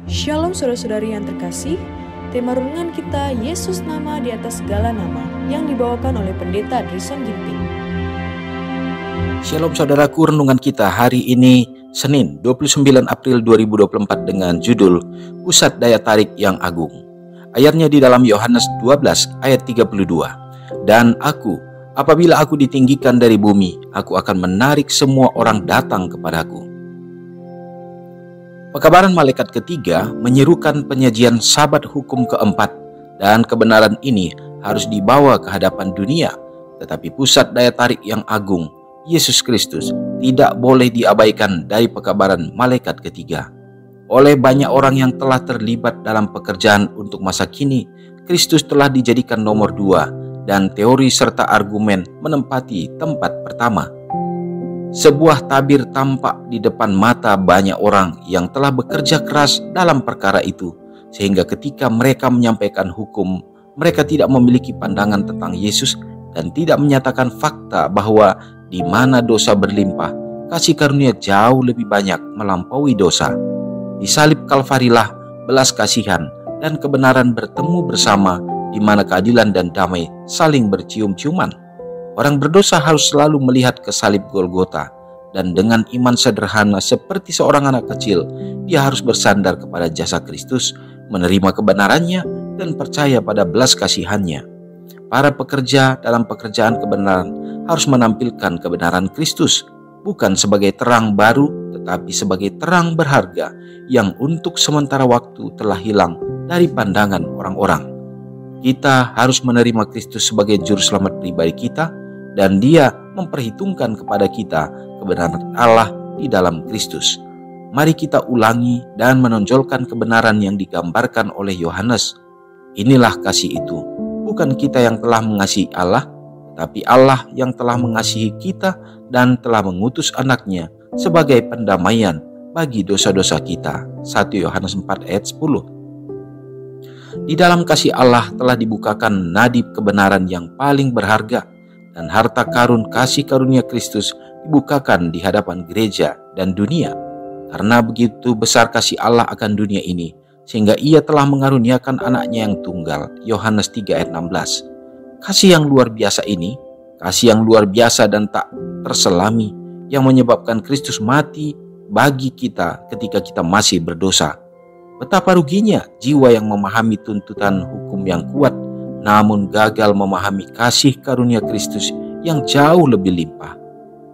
Shalom saudara-saudari yang terkasih, tema renungan kita Yesus nama di atas segala nama yang dibawakan oleh Pendeta Drison Ginting. Shalom saudaraku, renungan kita hari ini Senin 29 April 2024 dengan judul Pusat Daya Tarik yang Agung. Ayatnya di dalam Yohanes 12 ayat 32. Dan aku, apabila aku ditinggikan dari bumi, aku akan menarik semua orang datang kepadaku. Pekabaran malaikat ketiga menyerukan penyajian sabat hukum keempat, dan kebenaran ini harus dibawa ke hadapan dunia. Tetapi pusat daya tarik yang agung, Yesus Kristus, tidak boleh diabaikan dari pekabaran malaikat ketiga. Oleh banyak orang yang telah terlibat dalam pekerjaan untuk masa kini, Kristus telah dijadikan nomor 2 dan teori serta argumen menempati tempat pertama. Sebuah tabir tampak di depan mata banyak orang yang telah bekerja keras dalam perkara itu, sehingga ketika mereka menyampaikan hukum, mereka tidak memiliki pandangan tentang Yesus dan tidak menyatakan fakta bahwa di mana dosa berlimpah, kasih karunia jauh lebih banyak melampaui dosa. Di salib Kalvarilah belas kasihan dan kebenaran bertemu bersama, di mana keadilan dan damai saling bercium-ciuman. Orang berdosa harus selalu melihat ke salib Golgota, dan dengan iman sederhana seperti seorang anak kecil, dia harus bersandar kepada jasa Kristus, menerima kebenarannya, dan percaya pada belas kasihannya. Para pekerja dalam pekerjaan kebenaran harus menampilkan kebenaran Kristus, bukan sebagai terang baru, tetapi sebagai terang berharga yang untuk sementara waktu telah hilang dari pandangan orang-orang. Kita harus menerima Kristus sebagai juru selamat pribadi kita, dan Dia memperhitungkan kepada kita kebenaran Allah di dalam Kristus. Mari kita ulangi dan menonjolkan kebenaran yang digambarkan oleh Yohanes. Inilah kasih itu, bukan kita yang telah mengasihi Allah, tapi Allah yang telah mengasihi kita dan telah mengutus anaknya sebagai pendamaian bagi dosa-dosa kita. 1 Yohanes 4 ayat 10. Di dalam kasih Allah telah dibukakan nadi kebenaran yang paling berharga, dan harta karun kasih karunia Kristus dibukakan di hadapan gereja dan dunia. Karena begitu besar kasih Allah akan dunia ini, sehingga Ia telah mengaruniakan anaknya yang tunggal. Yohanes 3 ayat 16. Kasih yang luar biasa ini, kasih yang luar biasa dan tak terselami, yang menyebabkan Kristus mati bagi kita ketika kita masih berdosa. Betapa ruginya jiwa yang memahami tuntutan hukum yang kuat, namun gagal memahami kasih karunia Kristus yang jauh lebih limpah.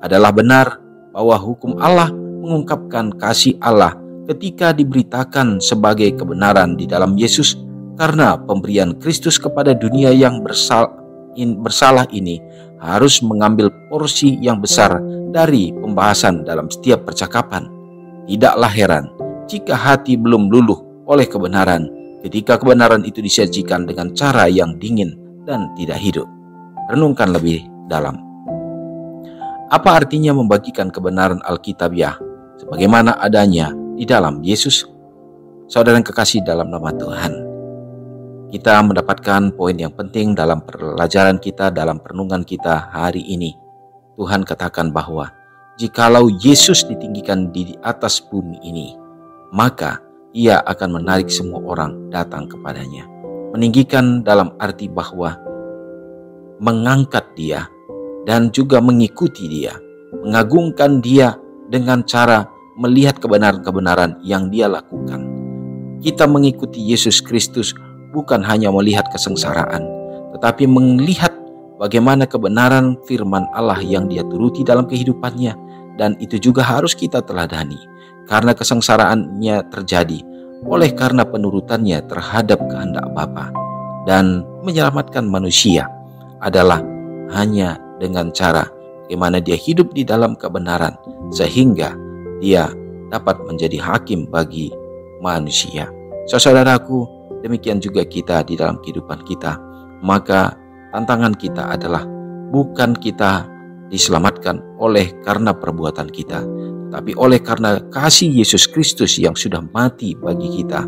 Adalah benar bahwa hukum Allah mengungkapkan kasih Allah ketika diberitakan sebagai kebenaran di dalam Yesus, karena pemberian Kristus kepada dunia yang bersalah ini harus mengambil porsi yang besar dari pembahasan dalam setiap percakapan. Tidaklah heran jika hati belum luluh oleh kebenaran ketika kebenaran itu disajikan dengan cara yang dingin dan tidak hidup. Renungkan lebih dalam. Apa artinya membagikan kebenaran Alkitabiah sebagaimana adanya di dalam Yesus? Saudara yang kekasih dalam nama Tuhan, kita mendapatkan poin yang penting dalam pelajaran kita, dalam perenungan kita hari ini. Tuhan katakan bahwa jikalau Yesus ditinggikan di atas bumi ini, maka Ia akan menarik semua orang datang kepadanya. Meninggikan dalam arti bahwa mengangkat Dia dan juga mengikuti Dia, mengagungkan Dia dengan cara melihat kebenaran-kebenaran yang Dia lakukan. Kita mengikuti Yesus Kristus bukan hanya melihat kesengsaraan, tetapi melihat bagaimana kebenaran firman Allah yang Dia turuti dalam kehidupannya, dan itu juga harus kita teladani. Karena kesengsaraannya terjadi oleh karena penurutannya terhadap kehendak Bapa, dan menyelamatkan manusia adalah hanya dengan cara bagaimana dia hidup di dalam kebenaran sehingga dia dapat menjadi hakim bagi manusia. Saudaraku, demikian juga kita di dalam kehidupan kita. Maka tantangan kita adalah bukan kita diselamatkan oleh karena perbuatan kita, tapi oleh karena kasih Yesus Kristus yang sudah mati bagi kita.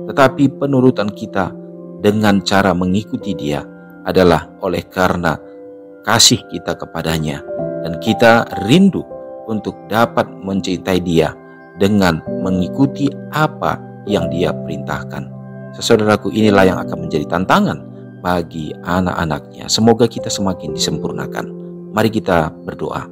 Tetapi penurutan kita dengan cara mengikuti Dia adalah oleh karena kasih kita kepadanya, dan kita rindu untuk dapat mencintai Dia dengan mengikuti apa yang Dia perintahkan. Saudaraku, inilah yang akan menjadi tantangan bagi anak-anaknya. Semoga kita semakin disempurnakan. Mari kita berdoa.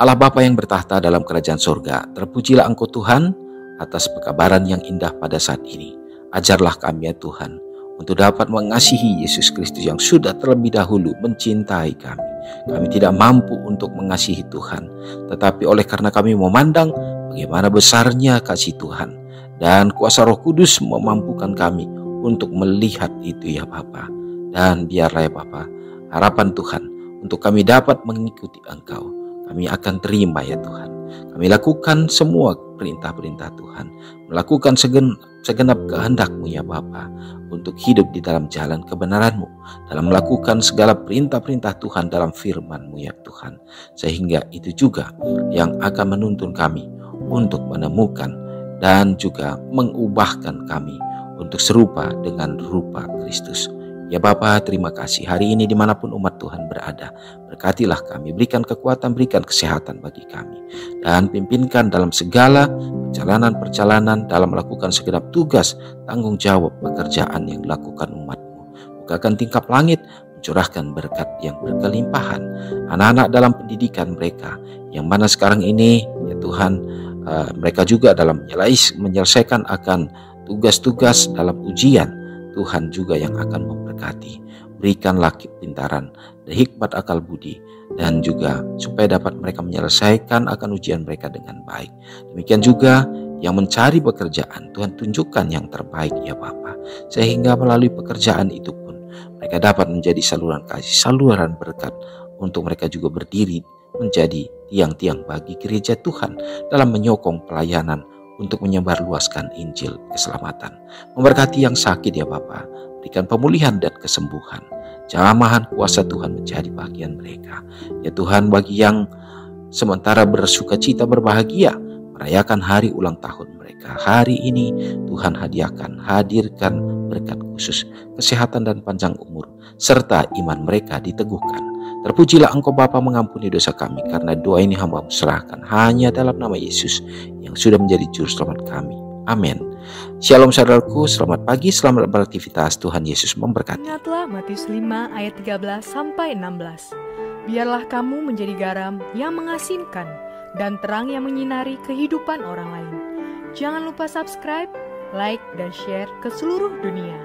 Allah Bapa yang bertahta dalam kerajaan surga, terpujilah Engkau Tuhan atas pekabaran yang indah pada saat ini. Ajarlah kami ya Tuhan, untuk dapat mengasihi Yesus Kristus yang sudah terlebih dahulu mencintai kami. Kami tidak mampu untuk mengasihi Tuhan, tetapi oleh karena kami memandang bagaimana besarnya kasih Tuhan, dan kuasa Roh Kudus memampukan kami untuk melihat itu ya Bapa. Dan biarlah ya Bapa, harapan Tuhan untuk kami dapat mengikuti Engkau, kami akan terima ya Tuhan. Kami lakukan semua perintah-perintah Tuhan, melakukan segenap kehendak-Mu ya Bapa, untuk hidup di dalam jalan kebenaran-Mu, dalam melakukan segala perintah-perintah Tuhan dalam firman-Mu ya Tuhan. Sehingga itu juga yang akan menuntun kami untuk menemukan dan juga mengubahkan kami untuk serupa dengan rupa Kristus. Ya Bapa, terima kasih hari ini dimanapun umat Tuhan berada. Berkatilah kami, berikan kekuatan, berikan kesehatan bagi kami. Dan pimpinkan dalam segala perjalanan-perjalanan dalam melakukan segenap tugas, tanggung jawab pekerjaan yang dilakukan umat-Mu. Bukakan tingkap langit, mencurahkan berkat yang berkelimpahan. Anak-anak dalam pendidikan mereka, yang mana sekarang ini ya Tuhan, mereka juga dalam menyelesaikan akan tugas-tugas dalam ujian. Tuhan juga yang akan memberkati. Berikanlah kepintaran dan hikmat akal budi, dan juga supaya dapat mereka menyelesaikan akan ujian mereka dengan baik. Demikian juga yang mencari pekerjaan, Tuhan tunjukkan yang terbaik ya Bapa, sehingga melalui pekerjaan itu pun mereka dapat menjadi saluran kasih, saluran berkat, untuk mereka juga berdiri menjadi tiang-tiang bagi gereja Tuhan dalam menyokong pelayanan untuk menyebarluaskan Injil keselamatan. Memberkati yang sakit ya Bapa, berikan pemulihan dan kesembuhan. Jamahan kuasa Tuhan menjadi bagian mereka. Ya Tuhan, bagi yang sementara bersuka cita berbahagia merayakan hari ulang tahun mereka, hari ini Tuhan hadirkan berkat khusus, kesehatan dan panjang umur, serta iman mereka diteguhkan. Terpujilah Engkau Bapa, mengampuni dosa kami, karena doa ini hamba serahkan hanya dalam nama Yesus yang sudah menjadi juru selamat kami. Amin. Shalom saudaraku, selamat pagi, selamat beraktivitas, Tuhan Yesus memberkati. Ingatlah Matius 5 ayat 13-16. Biarlah kamu menjadi garam yang mengasinkan dan terang yang menyinari kehidupan orang lain. Jangan lupa subscribe, like, dan share ke seluruh dunia.